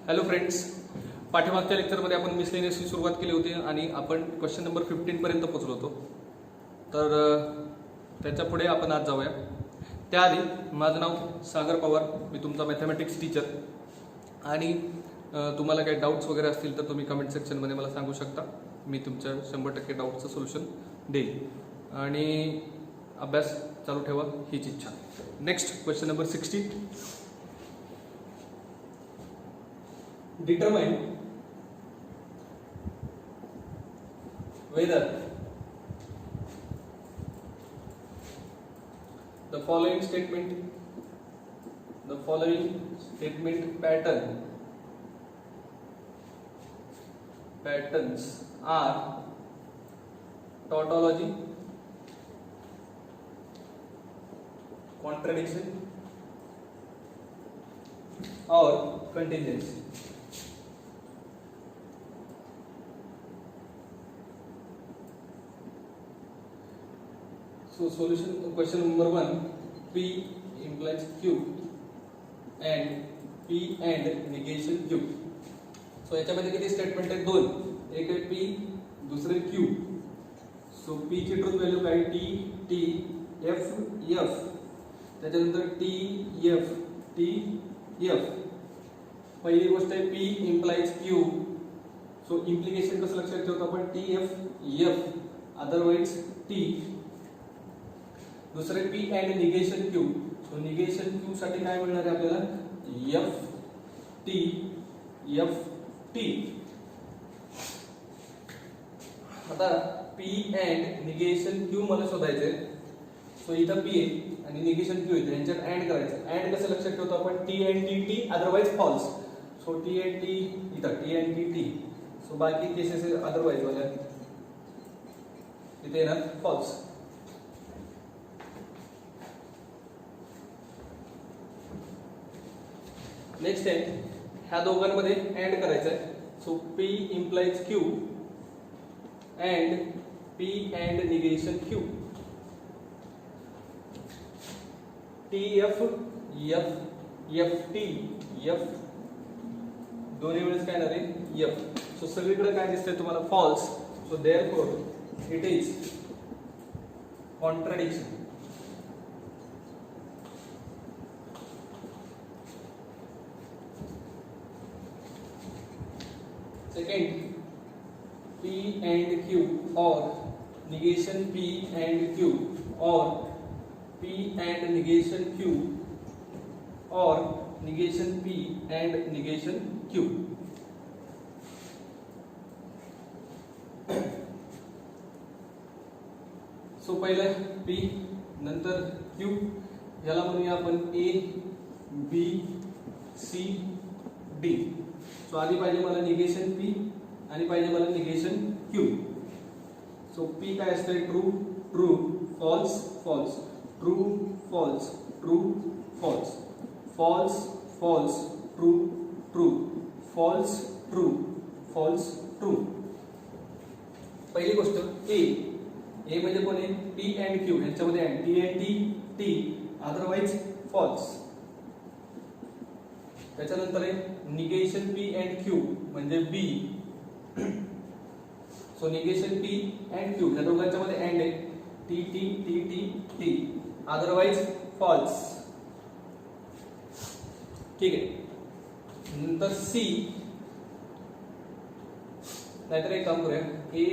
Hello friends, पाठीमागच्या लेक्चरमध्ये आपण मिसलेनियसची सुरुवात केली होती आणि आपण क्वेश्चन नंबर 15 पर्यंत पोहोचलो होतो. तर त्याच्या पुढे आपण आज जाऊया. त्याआधी माझं नाव सागर पवार, मी तुमचा मॅथमॅटिक्स टीचर. आणि तुम्हाला काही डाऊट्स वगैरे असतील तर तुम्ही कमेंट सेक्शनमध्ये मला सांगू शकता. मी तुमच्या 100% डाऊटचं सोल्युशन देईल आणि अभ्यास चालू ठेवा हीच इच्छा. Next question number 16. Determine whether the following statement patterns are tautology, contradiction or contingency. So solution question number 1, P implies Q and P and negation Q. So याच्यामध्ये किती स्टेटमेंट आहेत? दोन. एक आहे P, दुसरे Q. सो P ची truth value काय? T F F. त्याच्यानंतर T F. पहिली गोष्ट आहे P implies Q. So implication कसं लक्षात ठेवतो आपण? T F otherwise T. दुसरे P and negation Q. So negation Q साठी काय मिळणार आहे आपल्याला? F T. आता P अँड निगेशन Q मला शोधायचे. सो इथं P आहे आणि निगेशन Q आहे, यांच्यात अँड करायचं. अँड कसं लक्षात ठेवतो आपण? T and T otherwise false. So T and T इथं T अँड T. सो बाकी केसेस अदरवाइज वाल्या इथे येणार फॉल्स. नेक्स्ट आहे ह्या दोघांमध्ये अँड करायचं आहे. So P implies Q and P and negation Q. T F दोन्ही वेळेस काय येणार आहे? F. सो सगळीकडे काय दिसतंय तुम्हाला? False. So therefore it is contradiction. Second, P and Q or negation P and Q or P and negation Q or negation P and negation Q. So पहिलं P नंतर Q. याला म्हणूया आपण A B C D. So आधी पाहिजे मला negation P आणि पाहिजे मला निगेशन Q. सो P काय असतंय? True false true false true false false false true false true false true. पहिली गोष्ट ए म्हणजे कोण आहे? P अँड Q यांच्यामध्ये and T and T otherwise false. त्याच्यानंतर आहे निगेशन P अँड Q म्हणजे B. So negation P and Q या दोघांच्या मध्ये अँड आहे T अदरवाइज फॉल्स. ठीक आहे. नंतर C. नाहीतर एक काम करूया, A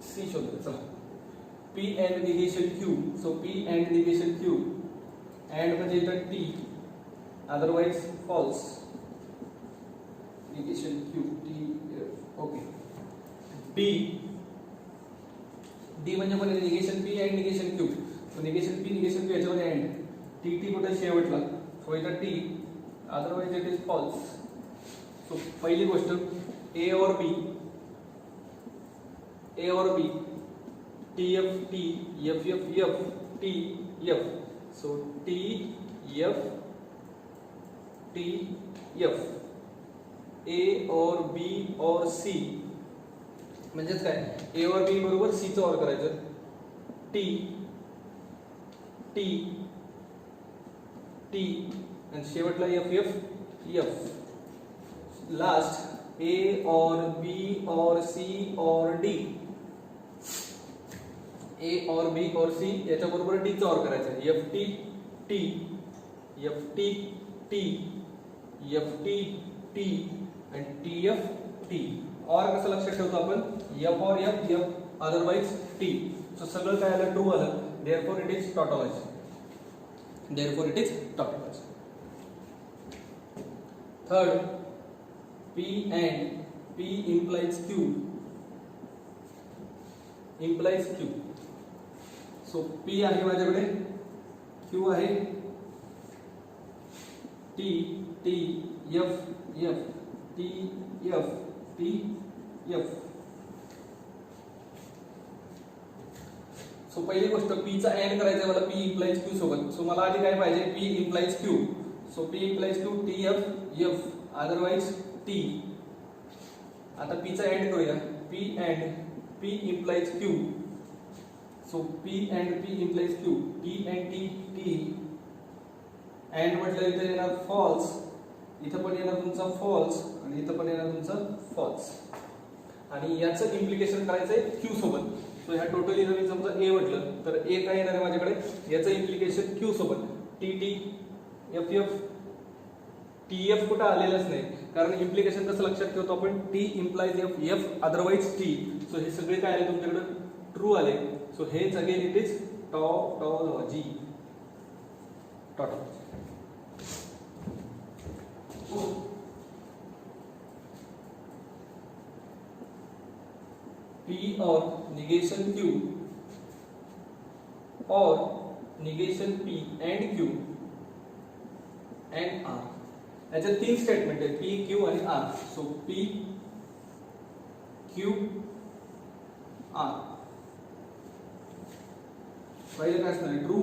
C शोधूया. चला P and negation Q. So P and negation Q and म्हणजे इथं T otherwise false. Negation Q T okay. D म्हणजे कोण? Negation P and negation Q. So negation P याच्यामध्ये अँड T कुठे? शेवटला. सो इथं T otherwise it is false. So पहिली गोष्ट A और B T F T F. So T F A और B और C म्हणजेच काय? A और B बरोबर C चं ऑर करायचं. T आणि शेवटला एफ एफ एफ लास्ट ए और बी और सी और डी ए और बी और सी याच्या बरोबर डी चा और करायचा F T T F T T F T T आणि टी एफ टी और कसं लक्षात ठेवतो आपण एफ और F F otherwise T so सगळं काय आलं ट्रू आलं therefore it is tautology therefore it is tautology third P and P implies Q implies Q so P आहे माझ्याकडे Q आहे T T F F T F T F so पहिली गोष्ट P चा एंड करायचा मला P implies Q सोबत so मला आधी काय पाहिजे P implies Q so P implies Q T F F otherwise T आता P चा एंड करूया P and P implies Q so P and P implies Q T and T T and म्हटलं इथे येणार फॉल्स इथं पण येणार तुमचा फॉल्स आणि इथं पण येणार तुमचा फॉल्स आणि याचं इम्प्लिकेशन करायचंय Q सोबत सो ह्या टोटली जर मी समजा A म्हटलं तर A काय येणार आहे माझ्याकडे याचं इम्प्लिकेशन Q सोबत T T F F T F कुठं आलेलंच नाही कारण इम्प्लिकेशन कसं लक्षात ठेवतो आपण T implies F F otherwise T so हे सगळे काय आले तुमच्याकडे ट्रू आले सो हेच again it is tautology tautology P और negation Q और negation P and Q and R याचे तीन स्टेटमेंट आहे P Q आणि R so P Q R पहिले काय असणार आहे ट्रू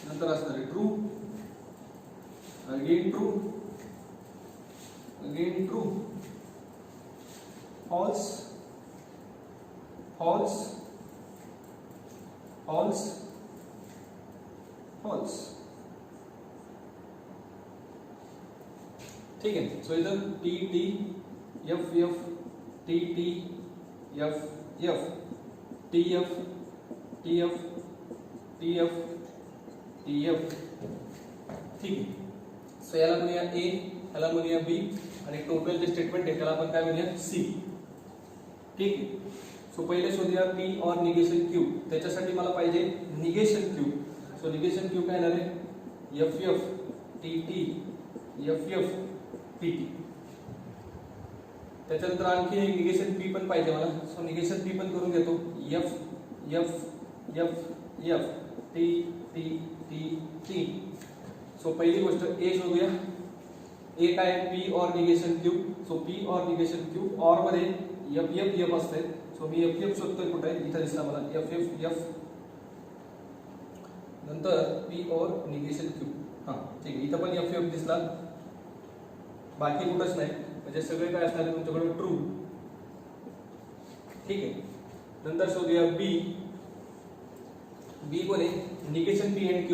नंतर असणार आहे true again true false false false false ठीक है सो इधर T T F F T T F F T F T F T F T F ठीक है सो याला म्हणूया A याला म्हणूया B आणि टोटल जे स्टेटमेंट आहे त्याला आपण काय म्हणूया C ठीक आहे सो पहिले शोधूया P और निगेशन Q त्याच्यासाठी मला पाहिजे negation Q so negation Q काय येणार आहे F F T T F F T T त्याच्यानंतर आणखी एक निगेशन P पण पाहिजे मला सो निगेशन P पण करून घेतो F F F F T T T T so पहिली गोष्ट A शोधूया A काय P और निगेशन Q सो P और निगेशन Q और मध्ये F F F असते सो मी F F शोधतोय कुठे इथे दिसला मला F F F नंतर P और निगेशन Q हां ठीक आहे इथे पण F F दिसला बाकी कुठंच नाही म्हणजे सगळे काय असणार तुमच्याकडे ट्रू ठीक आहे नंतर शोधूया B B कोण आहे negation P and Q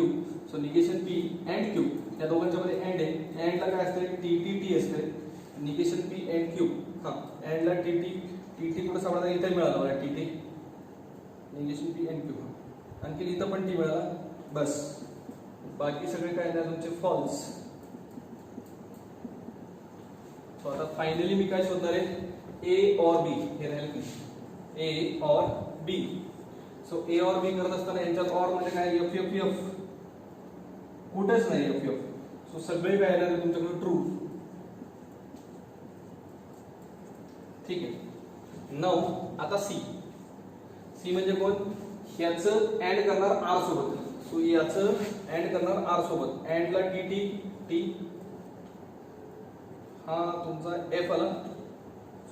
so negation P and Q या दोघांच्या मध्ये एंड आहे एंड ला काय असते T T T असते निगेशन P and Q हां एंड ला T T T T कुठे सापडला इथे मिळाला मला T T negation P and Q आणखी इथं पण T मिळाला बस बाकी सगळे काय आहे तुमचे फॉल्स सो आता फायनली मी काय शोधणार आहे A और B हे राहील की A और B सो A और B करत असताना यांच्यात और म्हणजे काय F F F कुठेच नाही F F सो सगळे काय येणार तुमच्याकडे ट्रू ठीक आहे नऊ आता C C म्हणजे कोण ह्याचं एंड करणार R सोबत सो याचं एंड करणार R सोबत एंडला T T T हा तुमचा F आला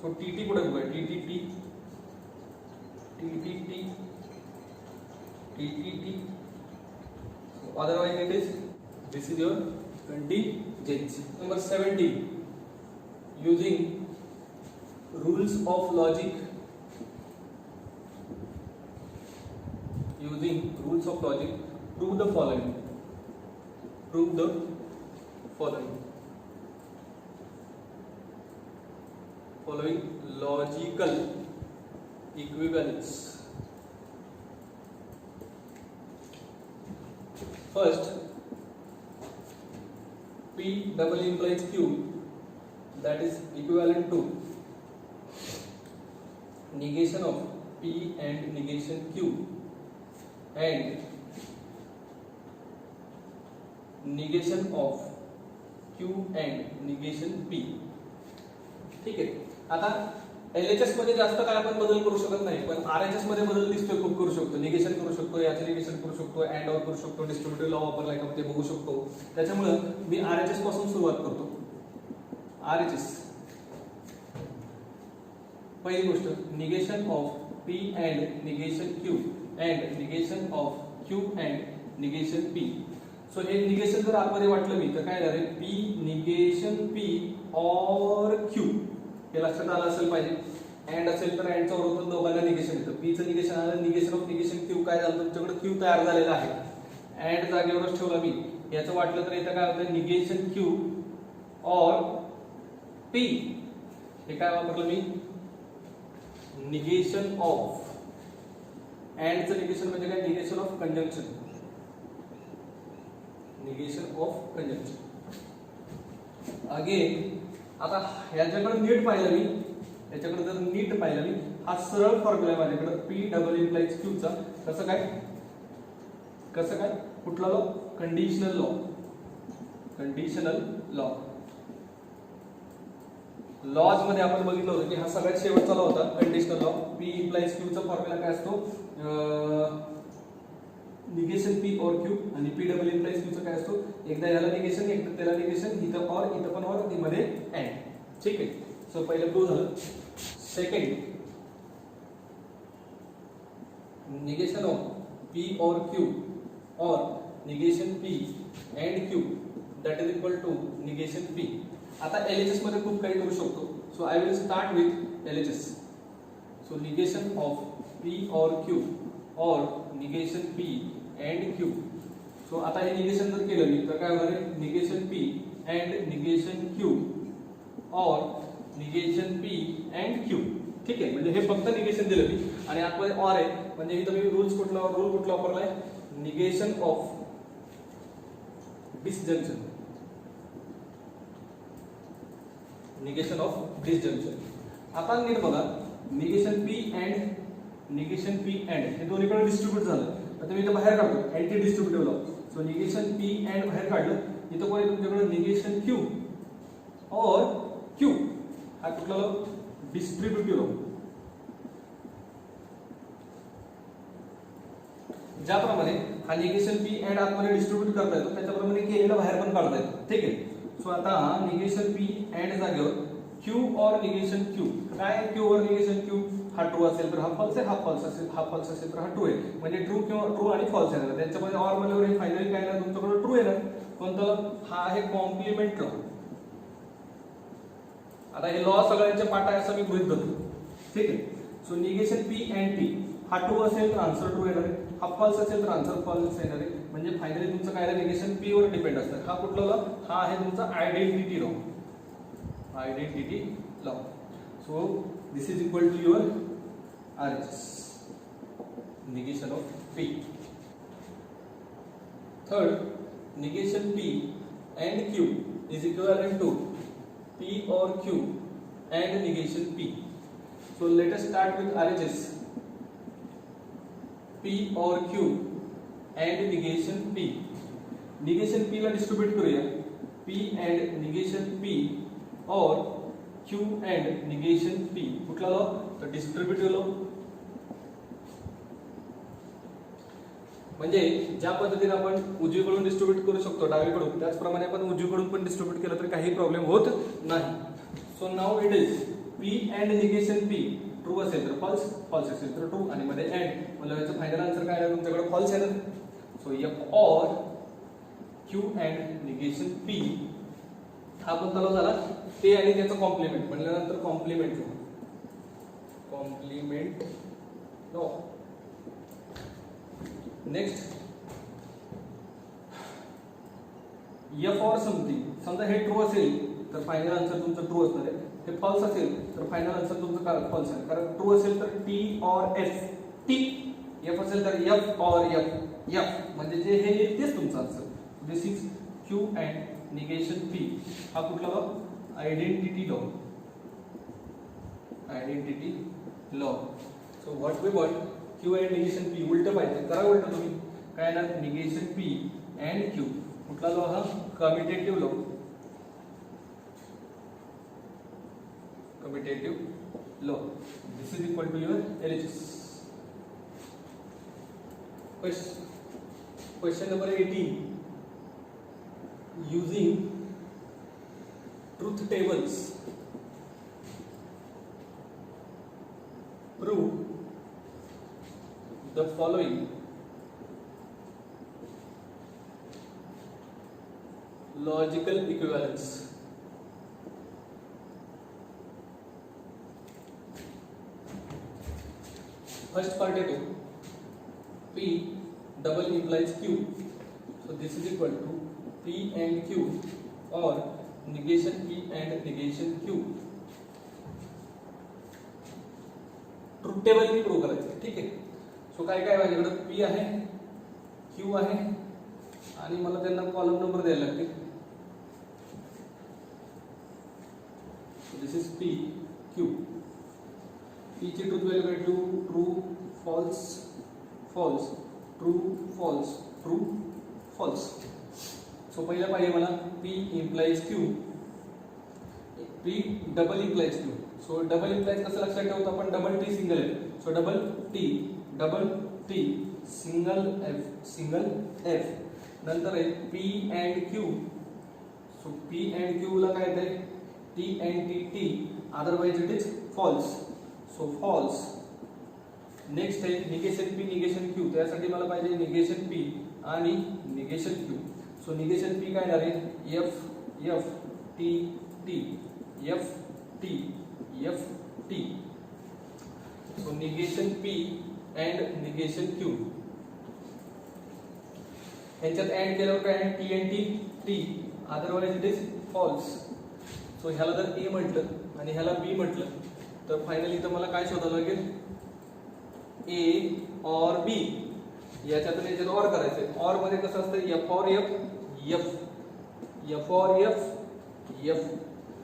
सो T T पुढे बघा T T T T T T T T T so otherwise it is this is your contingency number 17 using rules of logic prove the following prove the following logical equivalence. First, P double implies Q, that is equivalent to negation of P and negation Q and negation of Q and negation P. ठीक आहे. आता LHS मध्ये जास्त काय आपण बदल करू शकत नाही, पण RHS मध्ये बदल दिसतोय, खूप करू शकतो. निगेशन करू शकतो, याचं निगेशन करू शकतो, अँड ऑर करू शकतो, डिस्ट्रीब्युटिव्ह लॉ वापरलाय का ते बघू शकतो. त्याच्यामुळे मी RHS पासून सुरुवात करतो. RHS पहिली गोष्ट, negation of P and negation Q and negation of Q and negation P. So हे निगेशन जर आतमध्ये वाटलं मी तर काय झालं, P negation P or Q हे लक्षात आलं असेल पाहिजे. अँड असेल तर अँडचा बरोबर दोघांना निगेशन येतं. P चं निगेशन आलं, निगेशन ऑफ निगेशन Q काय झालं, तुमच्याकडे Q तयार झालेला आहे. अँड जागेवरच ठेवला मी. याचं वाटलं तर इथं काय होतं, निगेशन Q ऑर P. हे काय वापरलं मी, निगेशन ऑफ. अँडचं निगेशन म्हणजे काय, negation of conjunction. Negation of conjunction. Again आता ह्याच्याकडे नीट पाहिलं मी, याच्याकडे जर नीट पाहिलं मी, हा सरळ फॉर्म्युला आहे माझ्याकडे P डबल इम्प्लाइज Q चा. कसं काय कुठला law, conditional law. Conditional law laws मध्ये आपण बघितलं होतं की हा सगळ्यात शेवटचा लॉ होता, conditional law. P implies Q चा फॉर्म्युला काय असतो, निगेशन P और Q आणि P डबल इम्प्लाइज Q चा काय असतो, एकदा याला निगेशन एकदा त्याला निगेशन, इथं और इथं पण और, मध्ये अँड. ठीक आहे. सो पहिलं प्रूव्ह झालं. सेकंड, निगेशन ऑफ P और Q और negation P and Q that is equal to negation P. आता LHS मध्ये खूप काही करू शकतो. So I will start with LHS. So negation of P और Q और negation P and Q. So आता हे निगेशन जर केलं मी तर काय होणार आहे, negation P and negation Q और निगेशन P अँड Q. ठीक आहे. म्हणजे हे फक्त निगेशन दिलं मी आणि आतमध्ये और आहे, म्हणजे इथं मी रूल कुठला वापरलाय, negation of disjunction. Negation of disjunction. आता नीट बघा, negation P and negation P and हे दोन्हीकडे डिस्ट्रीब्यूट झालं. आता मी इथं बाहेर काढतो anti distributive law. So negation P and बाहेर काढलं, इथं कोण आहे तुमच्याकडे, निगेशन Q और Q. हा कुठला लॉ, डिस्ट्रीब्युटिव्ह लॉ. ज्याप्रमाणे हा निगेशन P अँड आतमध्ये डिस्ट्रीब्यूट करता येतो, त्याच्याप्रमाणे केलेला बाहेर पण काढता येतो. ठीक आहे. सो आता निगेशन P अँड जागेवर Q और निगेशन Q. काय Q और निगेशन Q, हा ट्रू असेल तर हा फॉल्स आहे, हा फॉल्स असेल तर हा ट्रू आहे. म्हणजे ट्रू आणि फॉल्स आहे. त्यांच्यामध्ये और म्हणल्यावर हे फायनली काय ना तुमच्याकडे ट्रू आहे ना. कोणता, हा आहे कॉम्प्लिमेंट लॉ. आता हे लॉ सगळ्यांचे पाठ आहे असं मी गृहीत धरतो. ठीक आहे. So negation P and P हा ट्रू असेल तर आन्सर ट्रू येणार आहे, हा फॉल्स असेल तर आन्सर फॉल्स येणार आहे. म्हणजे फायनली तुमचं काय, निगेशन P वर डिपेंड असतं. हा कुठला लॉ, हा आहे तुमचा identity law. Identity law. So this is equal to your RHS, negation of P. Third, negation P and Q is equivalent to P or Q and negation P. So let us start with RHS. P or Q and negation P. Negation P ला distribute करूया. P and negation P और Q and negation P. कुठला law, तर distributive law. म्हणजे ज्या पद्धतीने आपण उजवीकडून डिस्ट्रीब्यूट करू शकतो डावीकडून, त्याचप्रमाणे आपण उजवीकडून पण डिस्ट्रीब्यूट केलं तर काही प्रॉब्लेम होत नाही. So now it is P and negation P true असेल तर फॉल्स, फॉल्स असेल तर ट्रू आणि मध्ये अँड, म्हणजे याचं फायनल आन्सर काय आहे तुमच्याकडे, फॉल्स आहे ना. सो F और Q अँड निगेशन P हा कोणता लॉ झाला, ते आणि त्याचं कॉम्प्लिमेंट म्हणल्यानंतर complement law. Next F or something, समजा हे ट्रू असेल तर फायनल आन्सर तुमचं ट्रू असणार आहे, हे फॉल्स असेल तर फायनल आन्सर तुमचं फॉल्स आहे. कारण ट्रू असेल तर T or F, T, F असेल तर एफ ऑर एफ, एफ म्हणजे जे हे येईल तेच तुमचं answer. This is Q and negation P. हा कुठला law? Identity law. Identity law. So what we what, Q and negation P उलट पाहिजे, करा उलट तुम्ही. काय ना, निगेशन पी अँड क्यू. कुठला लॉ हा? Commutative law. Commutative law. This is equal to your LHS. Question number 18. Using truth tables, prove the following logical equivalence. First part है तो P double implies Q, so this is equal to P and Q or negation P and negation Q. Truth table me prove करायचं, ठीक आहे. So काय काय माझ्याकडे P आहे, Q आहे आणि मला त्यांना कॉलम नंबर द्यायला लागतील. This is P, Q. P ची ट्रूथ व्हॅल्यू काय? True, false, false, true, false, true, false. So पहिला पाहिजे मला P implies Q, P double implies Q. So double implies कसं लक्षात ठेवतो आपण? Double T single F. So double T single F. नंतर आहे P and Q. So P and Q ला काय येते? T and T, otherwise it is false. So false. Next आहे निगेशन P निगेशन Q. त्यासाठी मला पाहिजे निगेशन P आणि negation Q. So negation P काय येणार आहे? F T F T. So negation P and negation Q. ह्याच्यात and केल्यावर काय आहे? T and T, otherwise it is false. So ह्याला जर A म्हटलं आणि ह्याला B म्हटलं तर फायनली तर मला काय शोधावं लागेल? A और B. याच्यातून याच्यात ऑर करायचंय. ऑर मध्ये कसं असतं? F और F,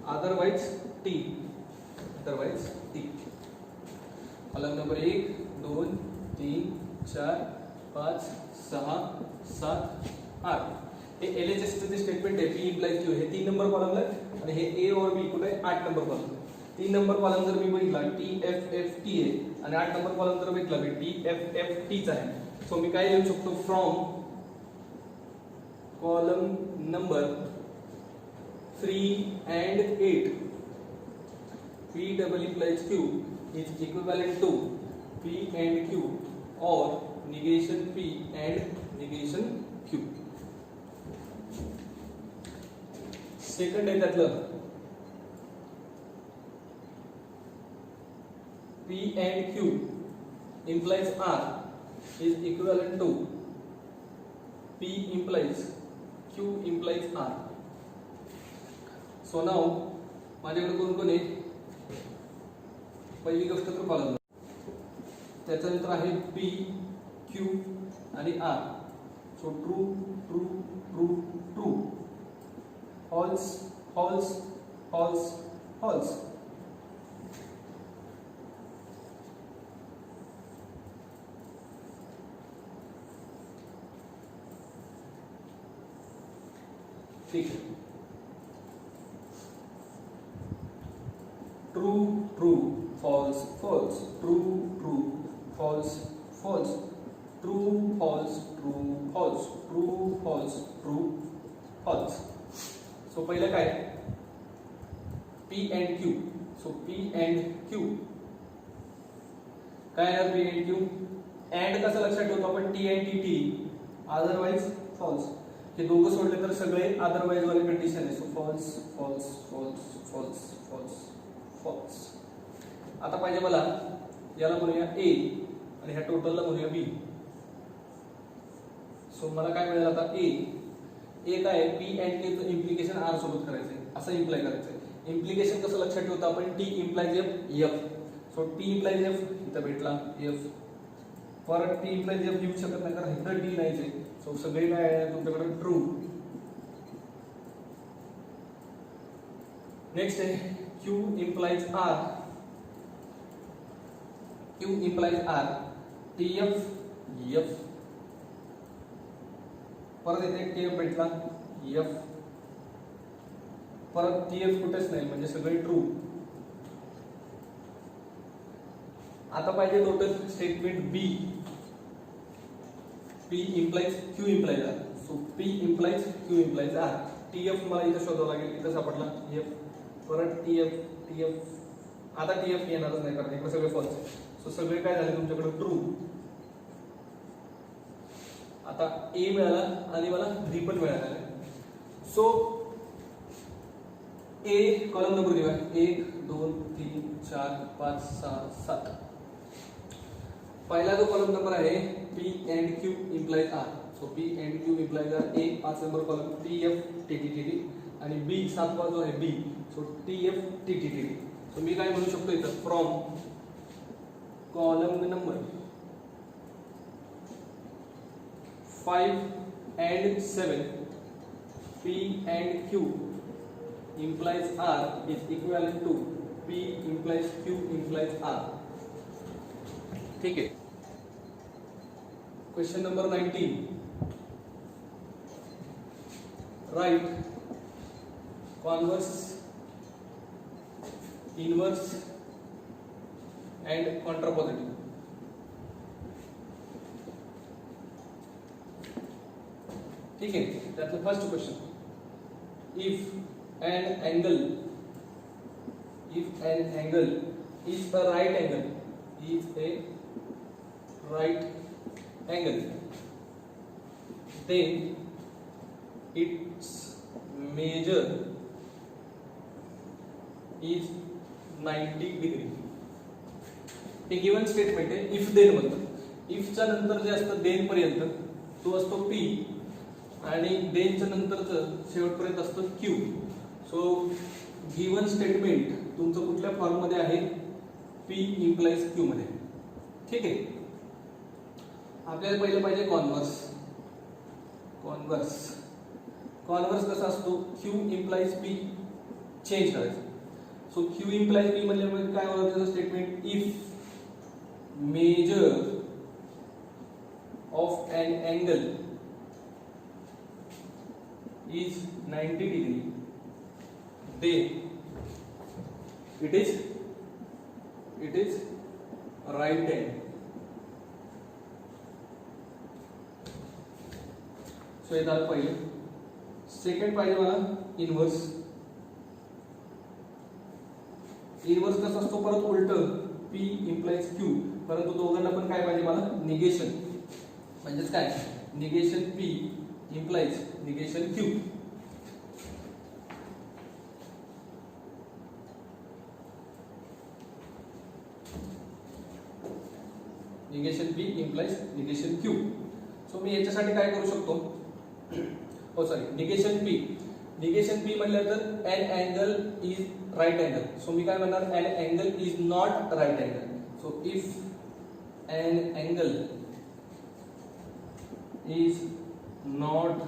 otherwise T. Column number 1 2 3 4 5 6 7 8. हे LHS चे स्टेटमेंट आहे. P implies Q हे 3 नंबर कॉलमला आहे आणि हे A और B कुठे आहे? 8 नंबर कॉलम. 3 नंबर कॉलम जर मी बघितला TFFT आहे आणि 8 नंबर कॉलम जर बघितला मी TFFT चा आहे. सो मी काय लिहू शकतो? From column number 3 and 8 P double implies Q is equivalent to P and Q or negation P and negation Q. Second आहे त्यातलं P and Q implies R is equivalent to P implies Q implies R. So now माझ्याकडे कोण कोण आहे? पहिली गोष्ट तर column, त्याच्यानंतर आहे P, Q आणि R. So true true true true, false false false false. ठीक है. True true false false, true true false false, true false true false, true false true false. So पहिलं काय? P and Q. So P and Q काय आहे? P and Q. And कसं लक्षात ठेवतो आपण? T and T, otherwise false. हे दोघं सोडले तर सगळे अदरवाइज वाले कंडिशन आहे. So false false false false false false. आता पाहिजे मला याला म्हणूया A आणि ह्या टोटलला म्हणूया B. सो मला काय मिळेल आता? A ए काय आहे पी अँड केचं इम्प्लिकेशन आर सोबत करायचंय, असं इम्प्लाय करायचंय. इम्प्लिकेशन कसं लक्षात ठेवतो आपण, T implies F. So T implies F इथं भेटला एफ, परत टी इम्प्लाइज एफ घेऊ शकत नाही कारण इथं टी नाहीच आहे. सो सगळे काय आहे तुमच्याकडे ट्रू. नेक्स्ट आहे Q implies R. Q implies R, T F F, परत इथे टी एफ भेटला एफ, परत टी एफ कुठेच नाही म्हणजे सगळे ट्रू. आता पाहिजे total statement B. P implies Q implies R. So P implies Q implies R. T F मला इथं शोधावं लागेल, इथं सापडला एफ, परत टी एफ. आता टी एफ येणारच नाही कारण इकडे सगळे फॉल्स. सो सगळे काय झाले तुमच्याकडे ट्रू. आता ए मिळाला आणि मला बी पण मिळाला. सो ए कॉलम नंबर दिला 1 2 3 4 5 6 7. पहिला जो कॉलम नंबर आहे P and Q implies R. So P and Q implies R. A 5 number column T F T T T T आणि बी 7वा जो आहे B. So T F T T T T. So मी काय म्हणू शकतो इथं, from column number 5 and 7 P and Q implies R is equivalent to P implies Q implies R. ठीक है. Question number 19. Right converse, inverse end contrapositive. ठीक है. त्यातलं first question, if N angle is a right angle then its measure is 90 degree. हे given statement आहे. If then म्हणतात. इफच्या नंतर जे असतं देन पर्यंत तो असतो पी आणि देनच्या नंतरचं शेवटपर्यंत असतं क्यू. सो गिवन स्टेटमेंट तुमचं कुठल्या फॉर्म मध्ये आहे, पी इम्प्लाइज क्यू मध्ये. ठीक आहे. आपल्याला पहिलं पाहिजे कॉन्वर्स. कॉन्वर्स कसा असतो, क्यू इम्प्लाइज पी चेंज करायचं. सो क्यू इम्प्लाइज पी म्हणजे काय होतं त्याचं statement, if major of an angle is 90 degree, then it is right hand. So हे झालं पहिलं. सेकंड पाहिजे मला इनवर्स. इनवर्स कसं असतो, परत उलट पी इम्प्लाइज क्यू, परंतु दोघांना पण काय पाहिजे मला, निगेशन. म्हणजेच काय, negation P implies negation Q. Negation P implies negation Q. So मी याच्यासाठी काय करू शकतो, negation P. Negation P म्हटलं तर an angle is right angle. So मी काय म्हणणार, an angle is not right angle. So if an angle is not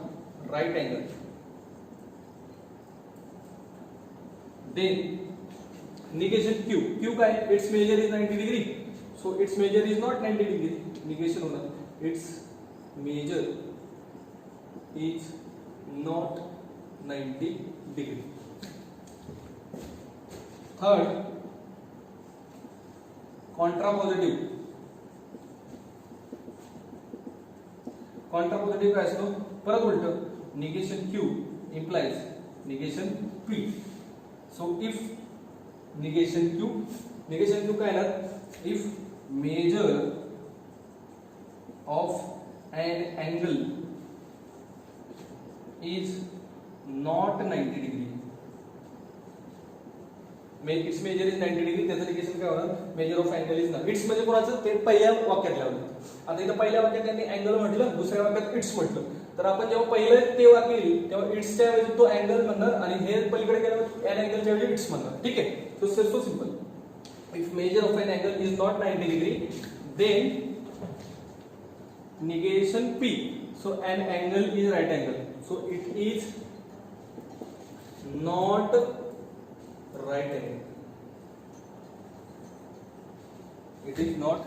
right angle, then negation Q काय, its measure is 90 degree. So its measure is not 90 degree. Negation होणार, its measure is not 90 degree. Third, contrapositive. कॉन्ट्रापोजिटिव्ह काय असतो, परत उलट negation Q implies negation P. So if negation Q काय येणार, if major of an angle is not 90 degree, it's measure is 90 degree, त्याचं negation काय होणार, measure of angle is not. It's म्हणजे कोणाचं, ते पहिल्या वाक्यात लावलं. आता इथं पहिल्या वाक्यात त्यांनी अँगल म्हटलं, दुसऱ्या वाक्यात इट्स म्हटलं. तर आपण जेव्हा पहिलं ते वाक्य येईल तेव्हा इट्सच्या ऐवजी तो अँगल म्हणणार आणि हे पलीकडे गेल्यावर एन अँगलच्या ऐवजी इट्स म्हणणार. ठीक आहे, so simple. If major of an angle is not 90 degree then negation P. So an angle is right angle. So it is not right angle. It is not